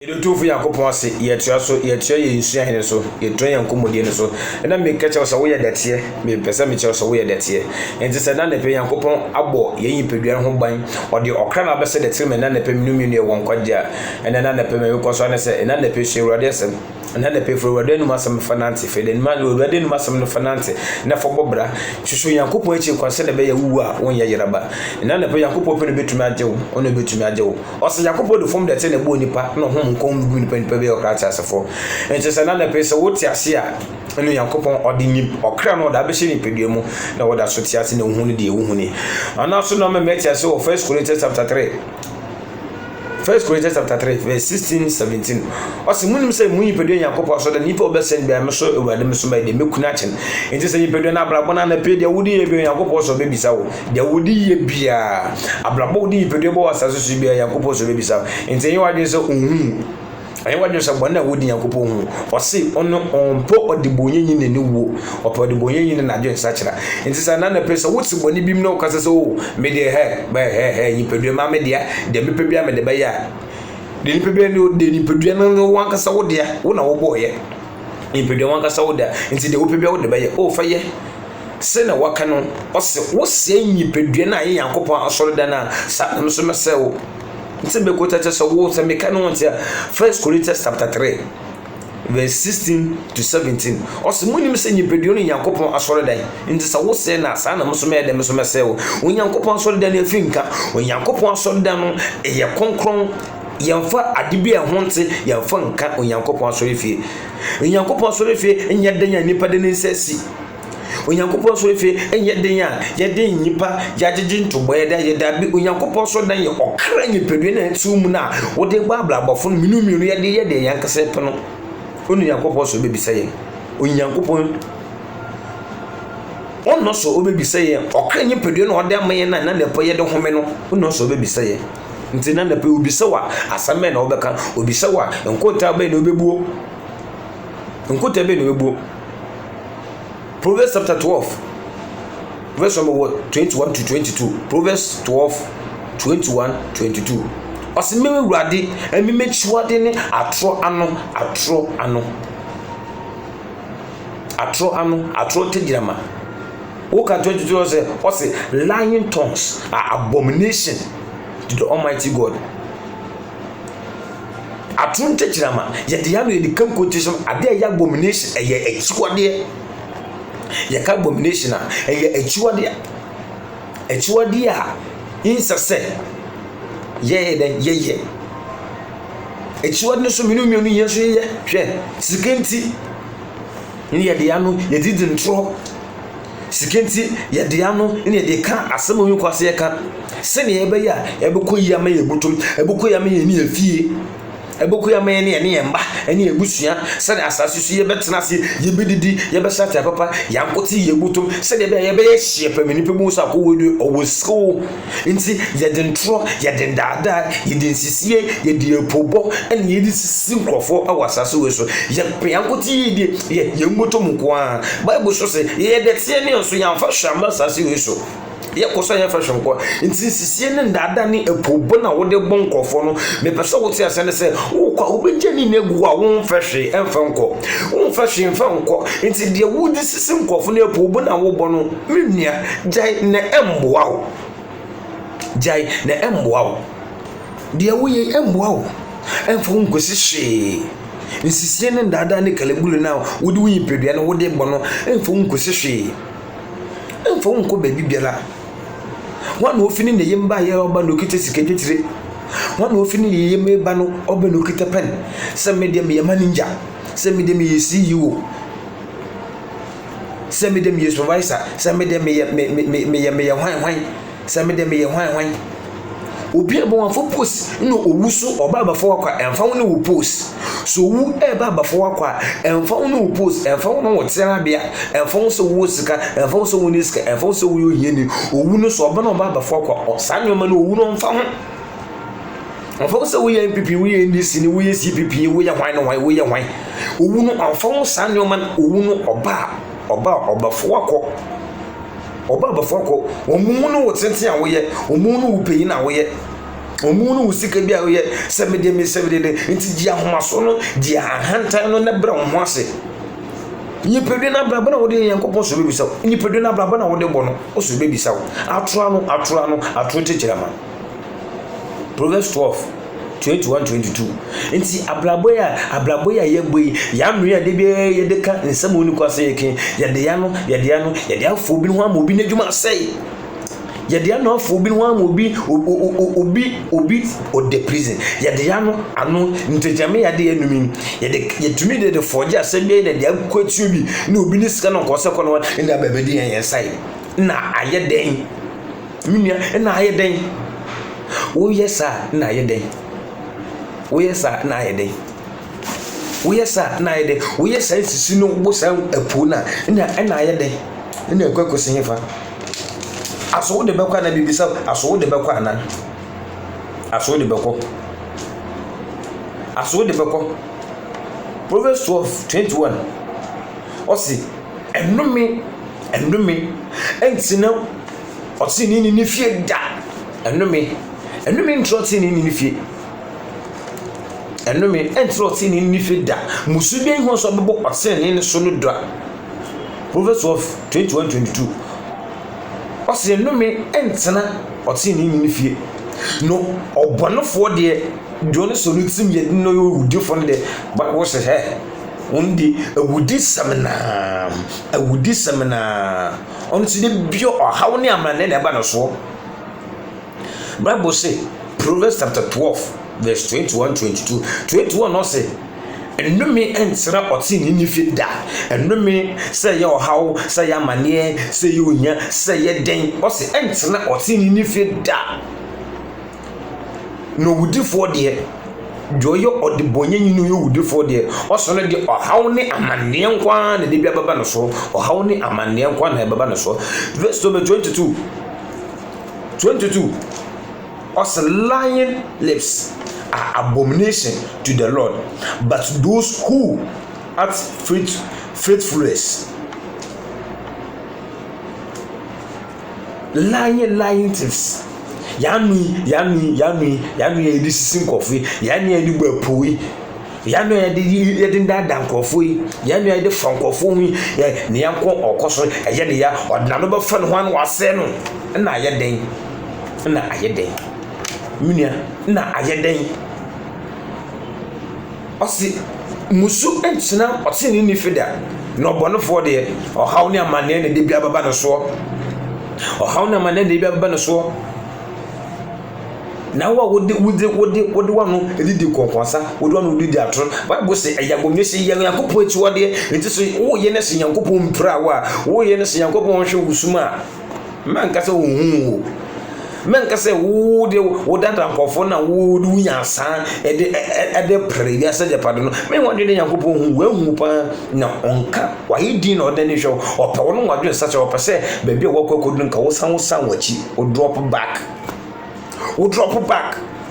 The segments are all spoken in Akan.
Edotu fu Yakopon ase yetua so yetua ye nsua hene so yetwa yankomodie ne so na me ka che so wo ye dete me pese me che so wo ye dete enti se na ne pe Yakopon abo ye yipadua ho ban ode okra na bese dete me na ne pe minumi ne won kwagya ene na ne pe me ko so ne se na ne pe hwewrade asem na ne pe hwewrade nu masem fanante fe de ma hwewrade nu masem no fanante na fo bobra hwehwe Yakopon echi kwase ne be ya wuwu a won ye yeraba na ne pe Yakopon pe ne betumi agyewo ono betumi agyewo o se Yakopon do fom dete ne bo nipa no ho kom bu nipa be okra asefo enti se na na pe se wote ase a eno Yakopon odi ni okra no da be hye ni pedua mu na woda so te ase na hu ne de hu ni ana so no me meti ase o 1 Corinthians chapter 3 1 Corinthians chapter 3 verse 16-17 ose munim se munyi pedua Yakopon so da nipa obesen bia me so ewade me so ba de mekuna chen enti se ni pedua na abrabo na pe de wodi ye bia Yakopon so be bisa wo de wodi ye bia abrabo wodi pedua bo asase so bia Yakopon so be bisa enti yen wade so ayi wadwe so bona wodi Yakopon hu ose ono onpo odibonyenyi ne ne wo opo odibonyenyi ne na dwe nsachira enti sa na pesa woti boni bim na okase so me de he yipedua ma me de me pedua me de ba ya de ni pedua no de ni pedua no wankasa wo de wo na wo boye ni pedua wankasa wo de enti de wo pedua wo de ba ya o fa ye se na waka no ose wo se nyi pedua na ye Yakopon asoro da na sa no so mese wo nti be kota che so wo se meka no ntia 1 Corinthians chapter 3 verse 16-17 ose munim se nyipeduo no Yakopon asoro dan nti sa wo se na sa na mso me de mso mese wo Yakopon asoro dan afinka Yakopon asoro dan no ye konkron yemfa adibi ehonte yemfa nka Yakopon asoro fie Yakopon asoro fie nya dan nipa de nsasi Yakopon so efe enye den a ye den nipa ya gege ntoboye da ye da bi Yakopon so dan ye okra nyipedue na nsum na wo de gbabla bofo minuminu ye de yankase pe no onu Yakopon so be bisa ye Yakopon onno so obebisa ye okra nyipedue na ode amaye na lepo ye de home no onno so obebisa ye nti na lepo obisa wa asame na obeka obisa wa nkota be na obebuo nkota be na obebuo Proverbs chapter 12 verse number 21-22 Proverbs 12-21-22 Osimeme wurade emime chiwade ne atro ano tejirama Woka 22 say ose lying tongues are abomination to the Almighty God atro tejirama ye de ya no ye de kam quotation ade ya abomination eye echiwade ye ka abomination a echiwade a insase ye echiwade no so minumi no ye so ye hwe sikenti ni ye de ano ye didi ntro sikenti ye de ano ni ye de ka asem oyin kwase ye ka se ne ye be ya ye be koyi ama ye butum e be koyi ama ye ni afie eboku ya maye ne yemba ene ebusua se de asase su ye betena se ye bedidi ye be sata papa yankoti ye butum se de be ye be hye pamini pemu sa ko wodu owosko nti ye de ntro ye de dada ye de nsisie ye de epobo ene ye de sisi nkrofo awasase we so ye pe yankoti ye mbotom ko a bible so se ye de tie ne so yamfa hwamba asase we so ye koso ye fa hwenko nti sisie ne ndada ne epobo na wo de bonkrofo no me pese wo ti ase ne se wo kwa obejani ne gu a wo mfa hwe emfa nko wo mfa hwe emfa nko nti de wo di sisi nkrofo ne epobo na wo bo no menua jai ne emboa wo de wo ye emboa wo emfa nko sihwe nsisie ne ndada ne kalebulu na wo di wo yipedua ne wo de bo no emfa nko sihwe emfa nko baby biara wana ofini ne yemba ye oba no kite siketire wana ofini ne yemba no oba no kite pen se medium ye manager se medium ye CEO se medium ye supervisor se medium ye me hwan se medium ye hwan obi ebo wan fo post no owusu oba abafo akwa emfa wo no post so wu eba abafo akwa emfa wo no post emfa wo no wotera bia emfa wo so wo sika emfa wo so wo ni sika emfa wo so wo yeni owu no so oba no oba abafo akwa osanyoma no owu no mfa ho emfa wo so wo ye MPP wo ye NDC ni wo ye CPP wo ye hwan no hwan wo ye hwan owu no emfa wo sanyoma owu no oba abafo akwa oba abafo akwa omu no wotente a wo ye omu no wo peyi na wo ye Omu no usika bia wo ye se me de nti dia homaso no dia hantan no na bra ho ase. Nyipedwe na bra bana wo de Yankopon so bebisa wo. Nyipedwe na bra bana wo de bo no o so bebisa wo. Atro techirama. Proverbs 12:21-22. Nti abraboya ye boy ya nua de bia ye de ka nsam oni kwase ye ken ye de ya no ye de afo bi no ama obi na dwuma sei. Ye de ya no afo bi no ama obi o de prison. Ye de ya no ano ntejame ya de enumi ye tumi de forge asem bi na de akwatua bi na obi ni sika no kwase kono na babedi yen sai na aye den minia na aye den wo yesa na aye den wo yesa na aye den wo yesa na aye den wo yesa sisi no bo san apu na aye den na akwakosi hefa aso de bekwa na bibisa aso de bekwa na aso de bekwa Proverbs 12:21 osi enumi entina osi ni fie da enumi ntroti ni fie enumi entroti ni fie da musu bi ho so bebo osi ni so no dra Proverbs 12:21-22 osi enumi entina osi ni fie no obonofo de John solutim ye no yo udifo de but wo se he undi awudi samna on si de bio hawo ne amane na ba no so Bible say Proverbs chapter 12:21-22 no say enumi ensra oti ni nifi da enumi say ye hawo say amane say ye onya say ye den o say ensra oti ni nifi da no wudifo de joyo odibonye nyinu yo wudifo de oso no de ohaw ne amane nkwa na de bia baba no so ohaw ne amane nkwa na baba no so verse 22 us lying lips are abomination to the Lord, but those who act faithfulness lying tips yanu ye di sisin kofi yanu ye di gbapoi yanu ye di ndada nkofoi yanu ye di frankofo hu ne yanko okoso eye ne ya odna no ba fa no han wase no na aye den minia na aye den osi musu entina oti ni fida no bonofo de ohaw ne amane ne de bia baba no so na wa wode wanu edidi konkonsa wode wanu didi atro Bible say ayagomye se Yankopon ati wode enti so wo ye ne se Yankopon mpra wa wo ye ne se Yankopon hwe wusuma man kasa wo men kase wo de wo dada nkofo na wo du nyansa ede preya se de pado no men wode de Yankopon hu wahu pa na onka wa yidi na ode ne hwo opa wo no wadwe sache opa se baabi wo kwakodu nka wo san wachi wo drop back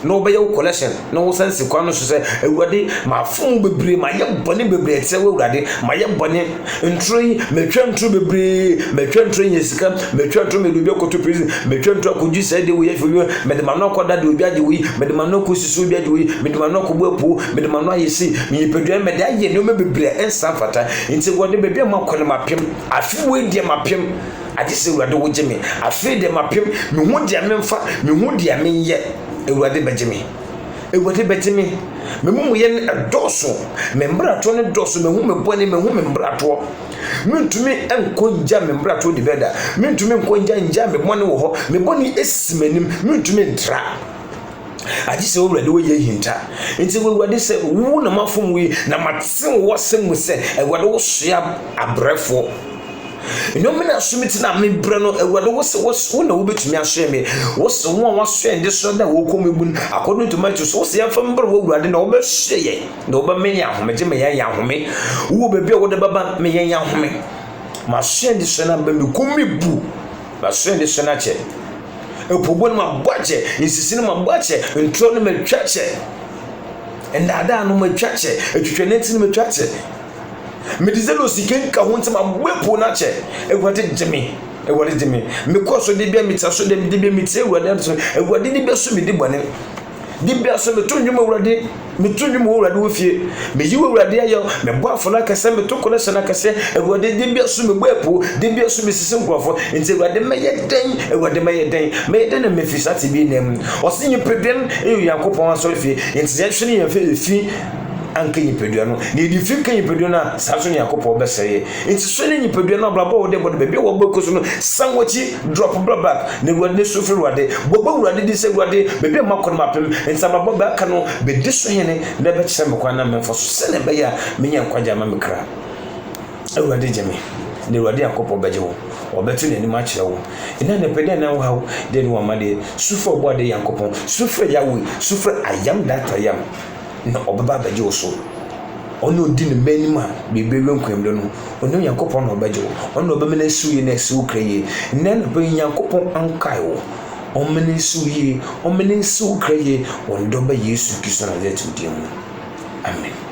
no be your collection no sense kwano so say ewade ma fun bebre ma ye bone bebre etse we ewade ma ye bone ntri metwa ntru bebre metwa ntru nyesika metwa ntru medubi okoto prison metwa ntru akoji say de we ye fiwe medema no koda de obi ade we medema no kosisu obi ade we medema no kobuapu medema no ayesi nyepedua mede aye ne me bebre ensa fata nti wode bebre ma kwale mapem afi we die mapem ade se ewade wo geme afi de mapem me hu dia memfa me hu dia menye ewade bejimi memu ye doso membrato ne doso mehu mebone mehu membrato mentumi enkonja membrato de beda mentumi enkonja nja mebone wo ho mebone esimanim mentumi ntra aji se owurade wo ye hinta enti ewade se wo na mafom wi na matsen wo sem se ewade wo soa abrefo no me na sumiti na me bre no ewade wo na wo betumi ahwe me wo se wo ahwe ndi so da wo komebun according to Matthew so se yafam bre wo wurade na wo be hwe ye na wo be menya ahomeje me ya ahome wo bebi wo de baba me ya ahome ma hwe ndi so na be me komebu ma hwe ndi so na che epobon ma bwache insisini ma bwache ntro no me twache ndada no me twache etwetweneti no me twache medizelo siken ka honte ma bwepo na che ewade jemi me ko so de bia mita so de bia mita ewade so ewade ni be so me di bone Dibia so me to nwum awurade me to nwum awurade wo fie me yi awurade ayo me bo afona kase me to kone sena kase awurade dibia so me bo epo dibia so me sisi nkrofo nti awurade meye den awurade meye den na me fisati bi nem osinyi pedem Yakopon so fie nti ye hwene ye fi anka nyipedua no na edi fi kan nyipedua na saso ne Yakopon be seye nti so ne nyipedua no blabo wo de bo be wo bokoso no sanwachi drop back ne wade so fi wade bobo wade di se wade be makon mapem nti blabo ba ka no be di so hene na be kyere me kwana memfo so se ne be ya menya nkwaja ma mekra awurade jeme ne wade Yakopon beje wo obetu ne nim akire wo ina ne pede na wo hawo de ne wo amade sufo bo de Yakopon sufo yawe sufo ayam that ayam na obaba beje wo so ono di ne manima bebe wenkwemdo no ono Yakopon no beje wo ono obamena suye na su kraye na ne be Yakopon ankai wo omene suye omene su kraye wondo ba Yesu Kristo na zetu di mu amen.